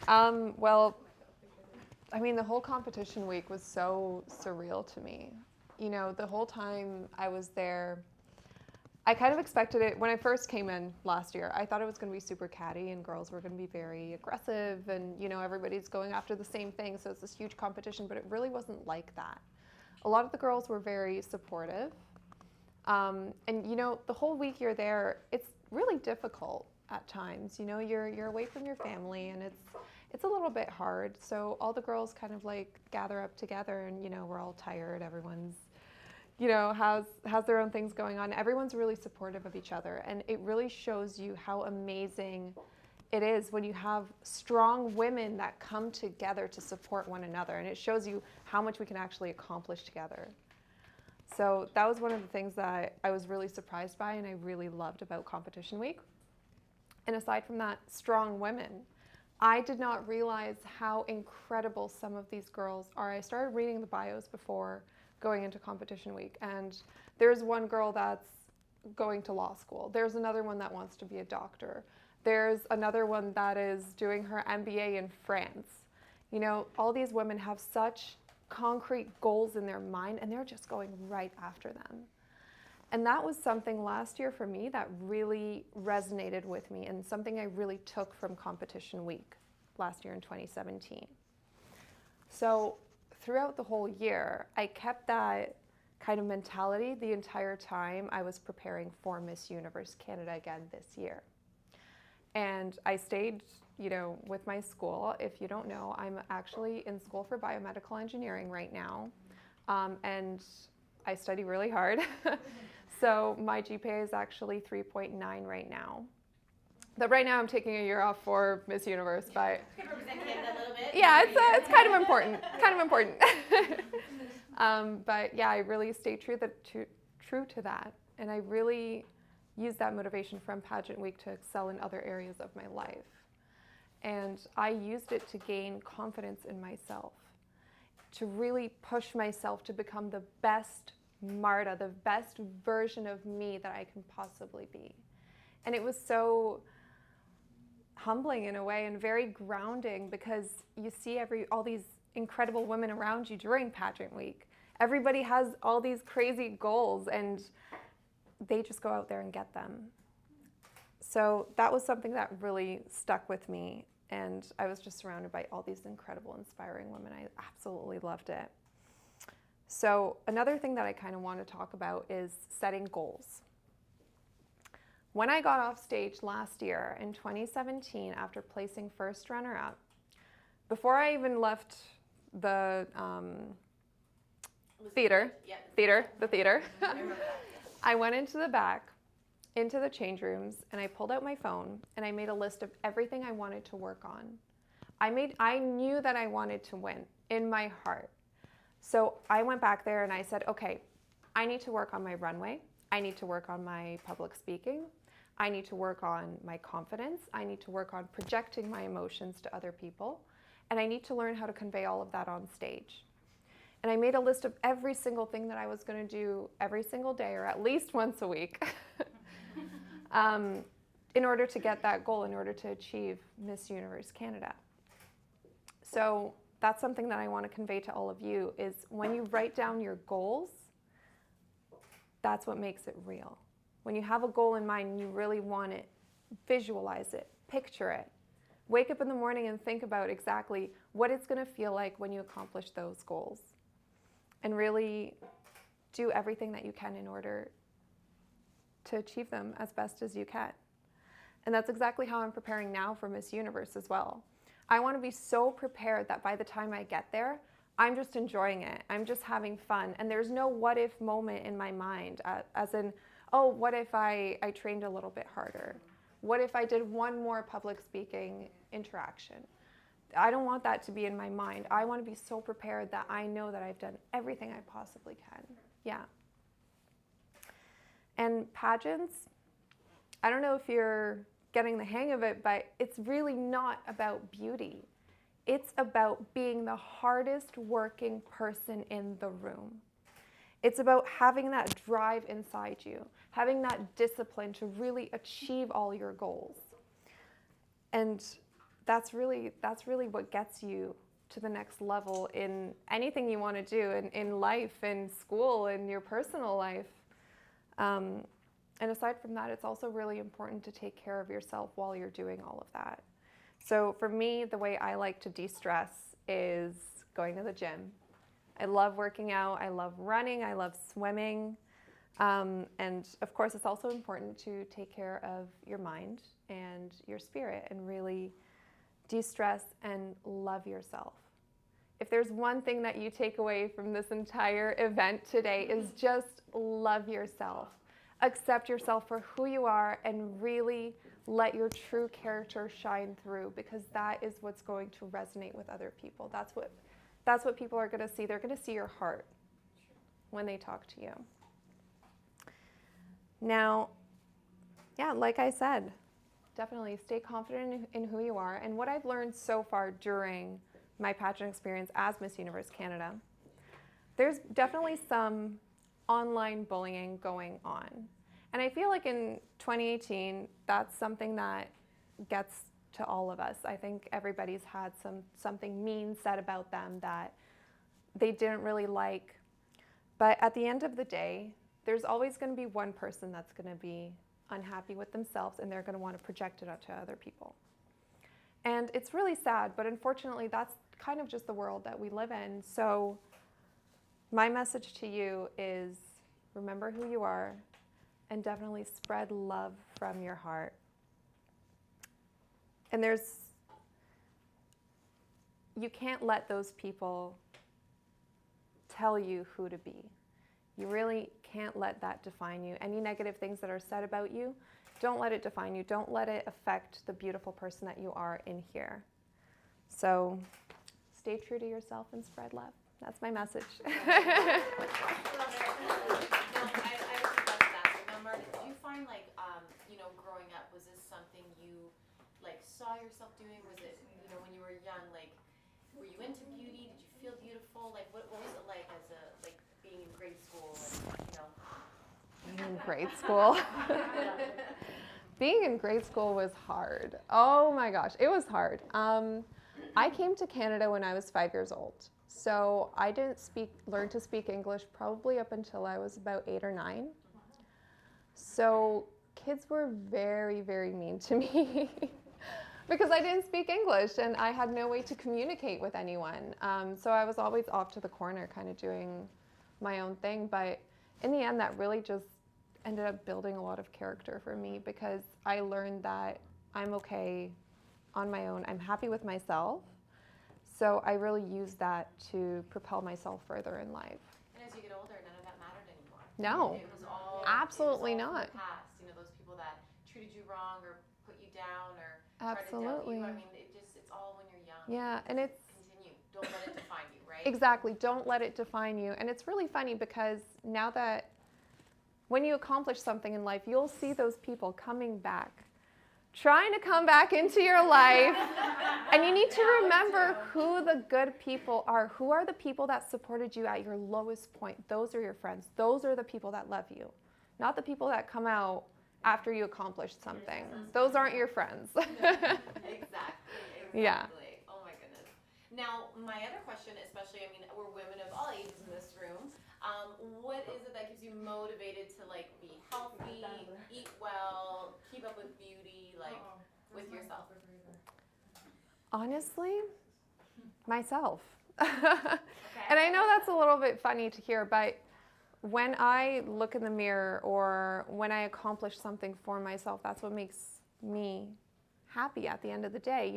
Well, I mean, the whole competition week was so surreal to me. You know, the whole time I was there, I kind of expected it when I first came in last year. I thought it was going to be super catty and girls were going to be very aggressive and, you know, everybody's going after the same thing. So it's this huge competition, but it really wasn't like that. A lot of the girls were very supportive. And, you know, the whole week you're there, it's really difficult at times. You know, you're away from your family and it's a little bit hard. So all the girls kind of like gather up together and, you know, we're all tired. Everyone's, you know, has their own things going on. Everyone's really supportive of each other. And it really shows you how amazing it is when you have strong women that come together to support one another. And it shows you how much we can actually accomplish together. So that was one of the things that I was really surprised by and I really loved about Competition Week. And aside from that, strong women. I did not realize how incredible some of these girls are. I started reading the bios before going into Competition Week, and there's one girl that's going to law school. There's another one that wants to be a doctor. There's another one that is doing her MBA in France. You know, all these women have such concrete goals in their mind and they're just going right after them. And that was something last year for me that really resonated with me and something I really took from Competition Week last year in 2017. So throughout the whole year, I kept that kind of mentality the entire time I was preparing for Miss Universe Canada again this year. And I stayed, you know, with my school. If you don't know, I'm actually in school for biomedical engineering right now. And I study really hard. So my GPA is actually 3.9 right now. But right now I'm taking a year off for Miss Universe, but represent Canada a little bit. yeah, it's kind of important. But yeah, I really stayed true to that, and I really used that motivation from Pageant Week to excel in other areas of my life. And I used it to gain confidence in myself, to really push myself to become the best Marta, the best version of me that I can possibly be. And it was so humbling in a way and very grounding because you see all these incredible women around you during Pageant Week. Everybody has all these crazy goals and they just go out there and get them. So that was something that really stuck with me, and I was just surrounded by all these incredible, inspiring women. I absolutely loved it. So another thing that I kind of want to talk about is setting goals. When I got off stage last year in 2017 after placing first runner-up, before I even left the theater, I went into the back, into the change rooms, and I pulled out my phone and I made a list of everything I wanted to work on. I knew that I wanted to win in my heart. So I went back there and I said, okay, I need to work on my runway. I need to work on my public speaking. I need to work on my confidence. I need to work on projecting my emotions to other people. And I need to learn how to convey all of that on stage. And I made a list of every single thing that I was going to do every single day or at least once a week in order to get that goal, in order to achieve Miss Universe Canada. So that's something that I want to convey to all of you is when you write down your goals, that's what makes it real. When you have a goal in mind and you really want it, visualize it, picture it. Wake up in the morning and think about exactly what it's going to feel like when you accomplish those goals. And really do everything that you can in order to achieve them as best as you can. And that's exactly how I'm preparing now for Miss Universe as well. I want to be so prepared that by the time I get there, I'm just enjoying it. I'm just having fun. And there's no what if moment in my mind, as in, oh, what if I trained a little bit harder? What if I did one more public speaking interaction? I don't want that to be in my mind. I want to be so prepared that I know that I've done everything I possibly can. Yeah. And pageants, I don't know if you're getting the hang of it, but it's really not about beauty. It's about being the hardest working person in the room. It's about having that drive inside you, having that discipline to really achieve all your goals. And that's really what gets you to the next level in anything you want to do in life, in school, in your personal life. And aside from that, it's also really important to take care of yourself while you're doing all of that. So for me, the way I like to de-stress is going to the gym. I love working out, I love running, I love swimming. And of course, it's also important to take care of your mind and your spirit and really de-stress and love yourself. If there's one thing that you take away from this entire event today is just love yourself. Accept yourself for who you are and really let your true character shine through, because that is what's going to resonate with other people. That's what people are going to see. They're going to see your heart when they talk to you. Now, yeah, like I said, definitely stay confident in who you are. And what I've learned so far during my pageant experience as Miss Universe Canada, there's definitely some online bullying going on. And I feel like in 2018, that's something that gets to all of us. I think everybody's had something mean said about them that they didn't really like. But at the end of the day, there's always going to be one person that's going to be unhappy with themselves, and they're going to want to project it onto other people. And it's really sad, but unfortunately, that's kind of just the world that we live in. So my message to you is remember who you are and definitely spread love from your heart. And you can't let those people tell you who to be. You really can't let that define you. Any negative things that are said about you, don't let it define you. Don't let it affect the beautiful person that you are in here. So stay true to yourself and spread love. That's my message. I really love that. Now, Marta, did you find growing up, was this something you saw yourself doing? Was it, when you were young, were you into beauty? Did you feel beautiful? What was it like as being in grade school and, Being in grade school? Being in grade school was hard. Oh my gosh, it was hard. I came to Canada when I was 5 years old. So I didn't learn to speak English probably up until I was about 8 or 9. So kids were very, very mean to me because I didn't speak English and I had no way to communicate with anyone. So I was always off to the corner kind of doing my own thing. But in the end, that really just ended up building a lot of character for me, because I learned that I'm okay on my own. I'm happy with myself. So I really used that to propel myself further in life. And as you get older, none of that mattered anymore. No, it was all absolutely it was all not. from the past. Those people that treated you wrong or put you down or Absolutely. tried to doubt you. It's all when you're young. Yeah, and it's continue. Don't let it define you, right? Exactly. Don't let it define you. And it's really funny because now that when you accomplish something in life, you'll see those people coming back, trying to come back into your life. And you need to remember who the good people are. Who are the people that supported you at your lowest point? Those are your friends. Those are the people that love you, not the people that come out after you accomplished something. Those aren't your friends. Exactly. Yeah. Oh my goodness. Now, my other question, especially, we're women of all ages in this room. What is it that keeps you motivated to be healthy, eat well, keep up with beauty, with yourself? Honestly, myself. And I know that's a little bit funny to hear, but when I look in the mirror or when I accomplish something for myself, that's what makes me happy at the end of the day.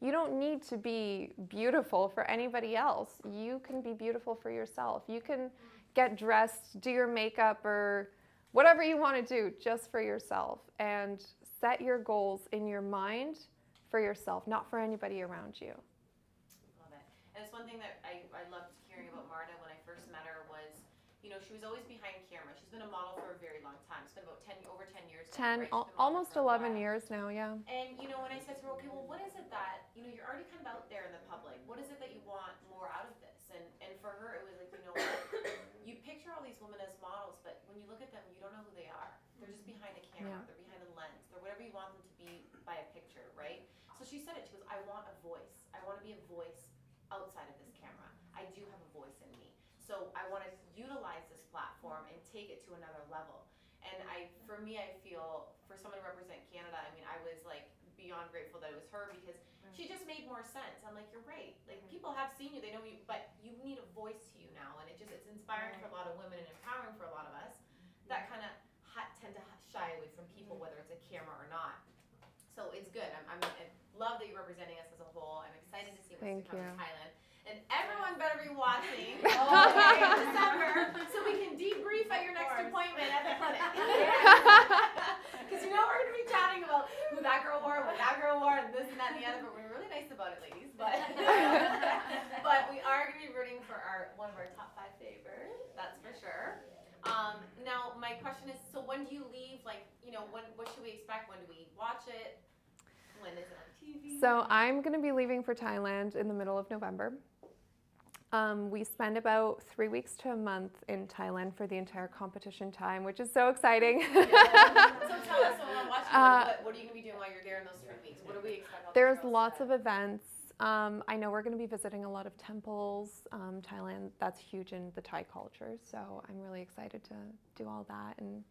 You don't need to be beautiful for anybody else. You can be beautiful for yourself. You can get dressed, do your makeup, or whatever you want to do just for yourself, and set your goals in your mind for yourself, not for anybody around you. Love it. And it's one thing that I loved hearing about Marta when I first met her was, she was always behind camera. She's been a model for a very long time. It's been about over 10 years now, right? Almost 11 years now, yeah. And, when I said to her, okay, well, what is it that, you're already kind of out there in the public. What is it that you want more out of this? And for her, it was like, you picture all these women as models, but when you look at them, you don't know who they are. They're just behind a camera. Yeah. They're behind a lens. They're whatever you want them to be by a picture, right? So she said it. She goes, I want a voice. I want to be a voice outside of this camera. I do have a voice in me. So I want to utilize this platform and take it to another level. And for me, I feel for someone to represent Canada, I mean, I was like beyond grateful that it was her because she just made more sense. I'm like, you're right. Like people have seen you, they know you, but you need a voice to you now, and it's inspiring for a lot of women and empowering for a lot of us that kind of tend to shy away from people, whether it's a camera or not. So it's good. I love that you're representing us as a whole. I'm excited to see what's to come in Thailand. And everyone better be watching in December so we can debrief at your next appointment at the clinic. Because you know we're going to be chatting about who that girl wore, what that girl wore, and this and that and the other, but we're really nice about it, ladies. But we are going to be rooting for one of our top 5 favorites, that's for sure. Now, my question is, so when do you leave? Like, what should we expect? When do we watch it? When is it on TV? So I'm going to be leaving for Thailand in the middle of November. We spend about 3 weeks to a month in Thailand for the entire competition time, which is so exciting. So tell us, when we're watching, what are you going to be doing while you're there in those 3 weeks? What do we expect? There's lots of events. I know we're going to be visiting a lot of temples. Thailand, that's huge in the Thai culture, so I'm really excited to do all that. And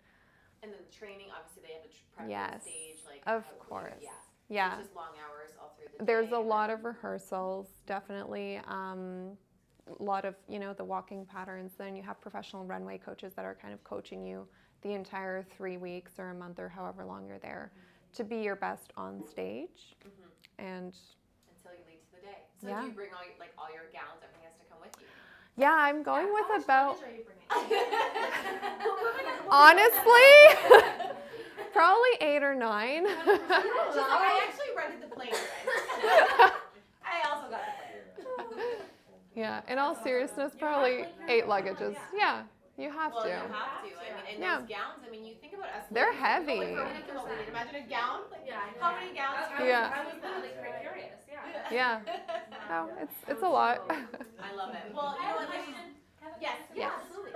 then the training, obviously they have the prep yes, stage. Like, of course. Yeah. It's just long hours all through the day. There's a lot of rehearsals, definitely. A lot of, the walking patterns. Then you have professional runway coaches that are kind of coaching you the entire 3 weeks or a month or however long you're there to be your best on stage. And until you leave to the day. So do you bring all your gowns, everything has to come with you? Yeah, I'm going with about... How much luggage are you bringing? Honestly, probably 8 or 9. I actually rented the plane, guys. I also got the plane. Yeah, in all seriousness, probably 8 luggages. Yeah, you have to. Well, you have to. I mean, and those gowns, I mean, you think about us. They're heavy. Imagine a gown. How many gowns? Yeah. I was like curious. Yeah. No, it's a lot. I love it. Well, you know what, ladies? Yes. Yes. Absolutely.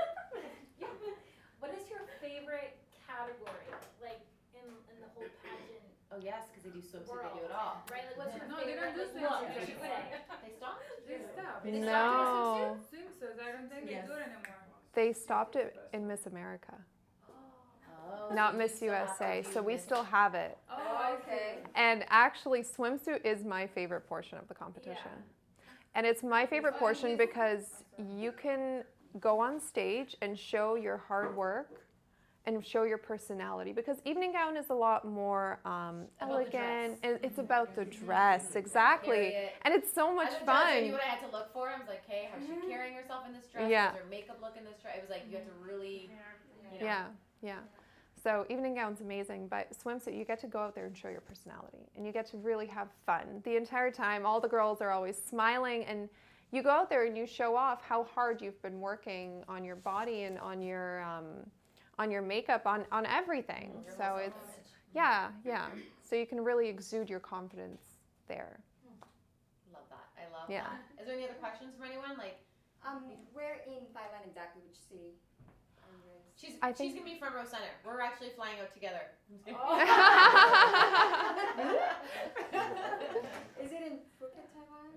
What is your favorite category, like in the whole pageant? Oh yes, because they do swimsuit, they do it all. Right, like what's your No, favorite? they don't do like, swimsuit anymore. They stopped? They stopped. No. Swimsuits, I don't think they do it anymore. They stopped it in Miss America, Oh, not so Miss you still have USA, to so do we Miss- still have it. Oh, okay. And actually, swimsuit is my favorite portion of the competition. And it's my favorite portion because you can go on stage and show your hard work and show your personality, because evening gown is a lot more elegant, and it's about the dress, exactly. And it's so much As a judge, fun. I knew what I had to look for. I was like, hey, how's she carrying herself in this dress? Yeah. How's her makeup look in this dress? It was like, you have to really, Yeah. So evening gown's amazing, but swimsuit, you get to go out there and show your personality, and you get to really have fun the entire time. All the girls are always smiling, and you go out there and you show off how hard you've been working on your body and on your makeup, on everything. So it's yeah. So you can really exude your confidence there. love that. I love Yeah. that. Is there any other questions from anyone? Like, Where in Thailand exactly? Which city? she's gonna be front row center. We're actually flying out together. Is it in Phuket, Taiwan?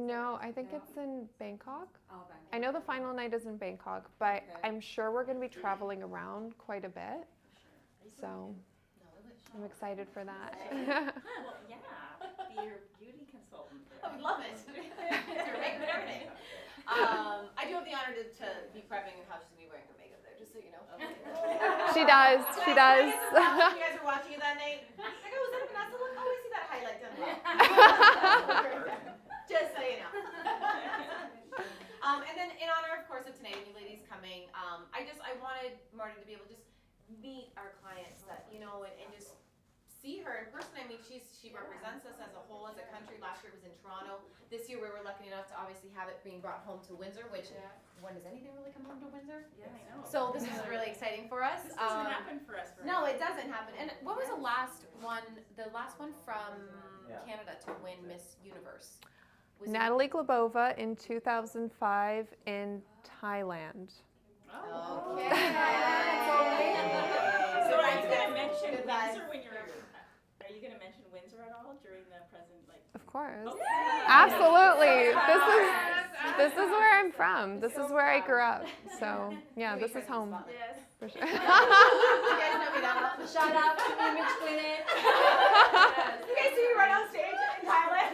No, I think it's in Bangkok. Oh, Bangkok. I know the final night is in Bangkok, but Okay. I'm sure we're going to be traveling around quite a bit. So I'm excited for that. Well, yeah, be your beauty consultant. I would love it. Her makeup and everything. I do have the honor to be prepping how she's gonna be wearing her makeup there, just so you know. She does. She does. You guys are watching it that night. Like, oh, is that Vanessa look? Oh, I see that highlight done well. Just so you know. And then in honor, of course, of today, you ladies coming, I wanted Marty to be able to just meet our clients that, and just see her in person. I mean, she represents us as a whole, as a country. Last year it was in Toronto. This year we were lucky enough to obviously have it being brought home to Windsor, which, when does anything really come home to Windsor? Yeah, I know. So this is really exciting for us. This doesn't happen for us. No, it doesn't happen. And what was the last one from Canada to win Miss Universe? Was Natalie Glebova in 2005 in Thailand. Oh. Okay. So are you going to mention Good vibes. Windsor when you're? Are you going to mention Windsor at all during the present, like course. Yay! Absolutely. Yes. This is where I'm from. This is where I grew up. So yeah, this is home Yes. for sure. You guys know me that well. Shout out to Image Clinic. You guys see me right on stage in Thailand?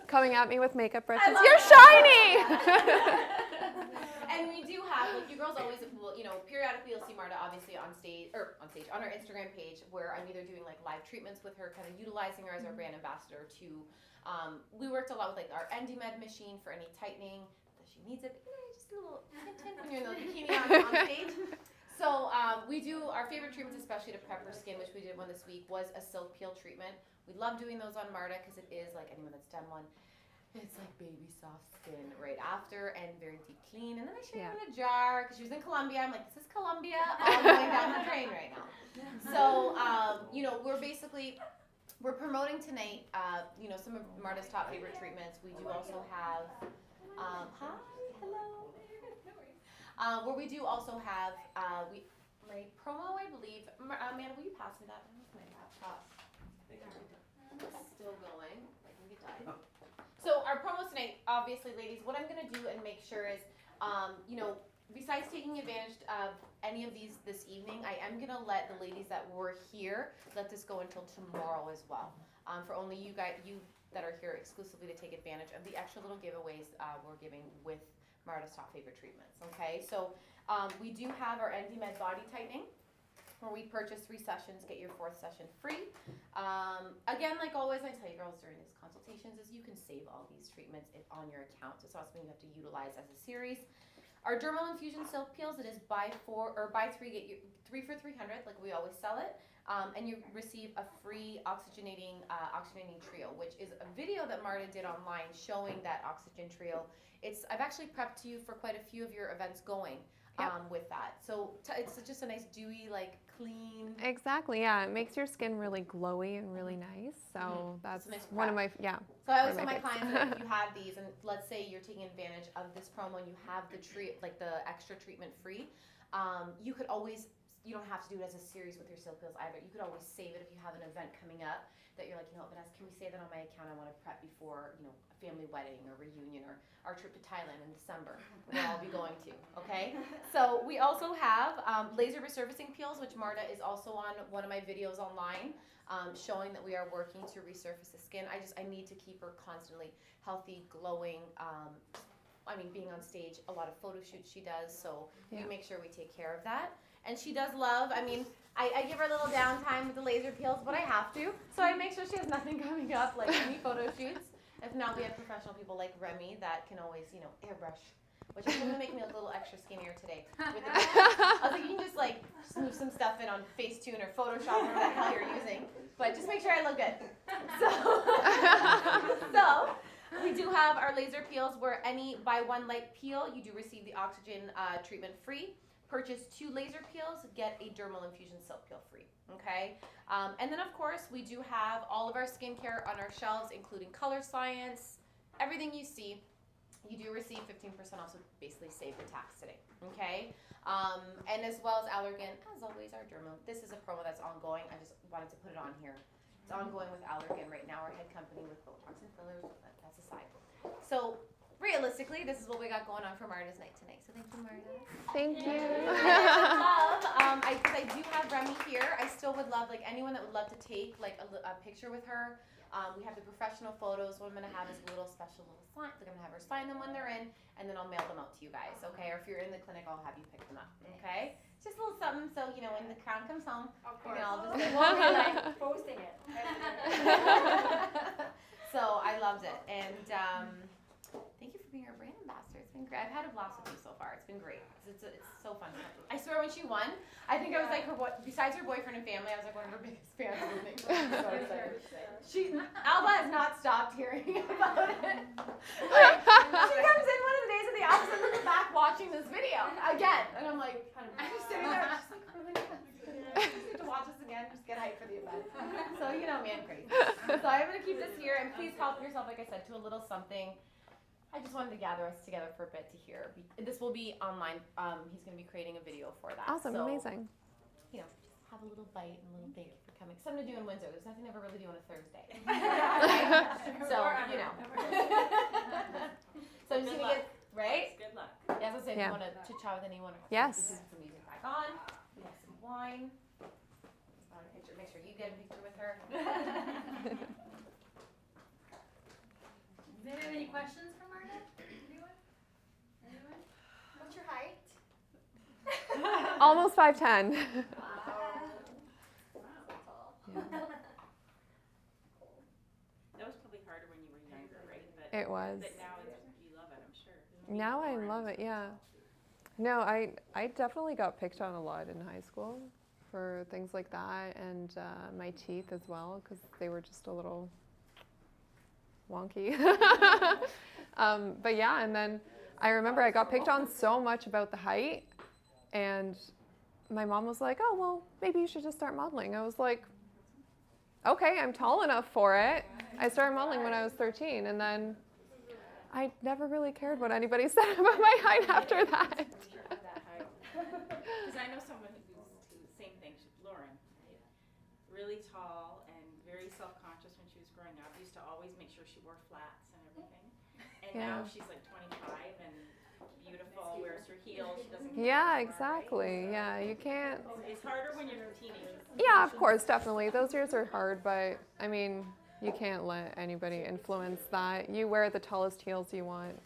Coming at me with makeup brushes. love You're that. shiny. And we do have, like, you girls always, will, you know, periodically you'll see Marta obviously on our Instagram page, where I'm either doing like live treatments with her, kind of utilizing her as our brand ambassador to, we worked a lot with like our EndyMed machine for any tightening that she needs it, but, you know, just a little hint when you're in the bikini on stage. So we do our favorite treatments, especially to prep her skin, which we did one this week, was a silk peel treatment. We love doing those on Marta because it is, like anyone that's done one, it's like baby soft skin right after and very deep clean. And then I share it in a jar because she was in Colombia. I'm like, this is Colombia all going down the drain right now. So, you know, we're promoting tonight, you know, some of Marta's top favorite treatments. We do also have, hi, hello. Where we do also have, my promo, I believe. Amanda, will you pass me that? Where's my laptop? It's still going. I think it died. So our promos tonight, obviously, ladies, what I'm going to do and make sure is, you know, besides taking advantage of any of these this evening, I am going to let the ladies that were here, let this go until tomorrow as well. For only you guys, you that are here exclusively to take advantage of the extra little giveaways we're giving with Marta's top favorite treatments, okay? So we do have our EndyMed body tightening, where we purchase 3 sessions, get your 4th session free. Again, like always, I tell you girls during these consultations is you can save all these treatments on your account. It's not something you have to utilize as a series. Our dermal infusion silk peels, it is buy 3, get your 3 for $300, like we always sell it. And you receive a free oxygenating trio, which is a video that Marta did online showing that oxygen trio. I've actually prepped you for quite a few of your events going. With that. So it's just a nice dewy, like clean. Exactly, yeah. It makes your skin really glowy and really nice. So that's nice one of my, So I always one tell of my my clients that if you have these, and let's say you're taking advantage of this promo and you have the extra treatment free, you could always, you don't have to do it as a series with your silk peels either. You could always save it if you have an event coming up that you're like, you know, Vanessa, can we save that on my account? I want to prep before, you know, a family wedding or reunion or our trip to Thailand in December. We'll all be going to, okay? So we also have laser resurfacing peels, which Marta is also on one of my videos online, showing that we are working to resurface the skin. I need to keep her constantly healthy, glowing. I mean, being on stage, a lot of photo shoots she does, so we make sure we take care of that. And she does love, I mean, I give her a little downtime with the laser peels, but I have to. So I make sure she has nothing coming up, like any photo shoots. If not, we have professional people like Remy that can always, you know, airbrush, which is going to make me a little extra skinnier today. With the I was like, you can just like move some stuff in on Facetune or Photoshop, whatever the hell you're using. But just make sure I look good. So we do have our laser peels where any buy 1 light peel, you do receive the oxygen treatment free. Purchase 2 laser peels, get a dermal infusion silk peel free, okay? And then of course, we do have all of our skincare on our shelves, including Color Science, everything you see. You do receive 15% off, so basically save the tax today, okay? And as well as Allergan, as always, our dermal. This is a promo that's ongoing. I just wanted to put it on here. It's ongoing with Allergan right now, our head company with Botox and fillers, but that's aside. So realistically, this is what we got going on for Marta's night tonight. So thank you, Marta. Thank you. I do have Remy here. I still would love, like, anyone that would love to take, like, a picture with her. We have the professional photos. What I'm going to have is a little sign. I'm going to have her sign them when they're in, and then I'll mail them out to you guys, okay? Or if you're in the clinic, I'll have you pick them up, okay? Just a little something so, you know, when the crown comes home, Of you course. know, I'll just We'll be like posting it. So I loved it, and thank you for being our brand ambassador. It's been great. I've had a blast with you so far. It's been great. It's so fun. I swear, when she won, I think I was like besides her boyfriend and family, I was like one of her biggest fans. I was so excited. Alba has not stopped hearing about it. Like, she comes in one of the days of the office and in the back watching this video again, and I'm like, I'm just sitting there, just like, really, to watch us again, just get hyped for the event. So you know me, I'm crazy. So I'm gonna keep this here, and please help yourself, like I said, to a little something. I just wanted to gather us together for a bit to hear. This will be online. He's going to be creating a video for that. Awesome, so, amazing. You know, just have a little bite and a little thank you for coming. Something to do on Wednesday. There's nothing to ever really do on a Thursday. So, you know. So I'm just gonna get, right? Good luck. Yeah, so say if Yeah. you want to chit-chat with anyone or Yes. you can put some music back on, we have some wine. Want a picture, make sure you get a picture with her. Does anyone have any questions for Margaret? Anyone? Anyone? What's your height? Almost 5'10". That was probably harder when you were younger, right? But, It was. But now you love it, I'm sure. Now I love it, yeah. No, I definitely got picked on a lot in high school for things like that, and my teeth as well, because they were just a little wonky. But yeah, and then I remember I got picked on so much about the height, and my mom was like, oh, well, maybe you should just start modeling. I was like, okay, I'm tall enough for it. I started modeling when I was 13, and then I never really cared what anybody said about my height after that. Because I know someone who's same thing, Lauren, really tall and very self-conscious when she was growing up. Used to always make sure she wore flats and everything. And now she's like 25 and beautiful, wears her heels, she doesn't care Yeah, anymore, exactly. right? Yeah, you can't. It's harder when you're a teenager. Yeah, of course, definitely. Those years are hard, but I mean, you can't let anybody influence that. You wear the tallest heels you want.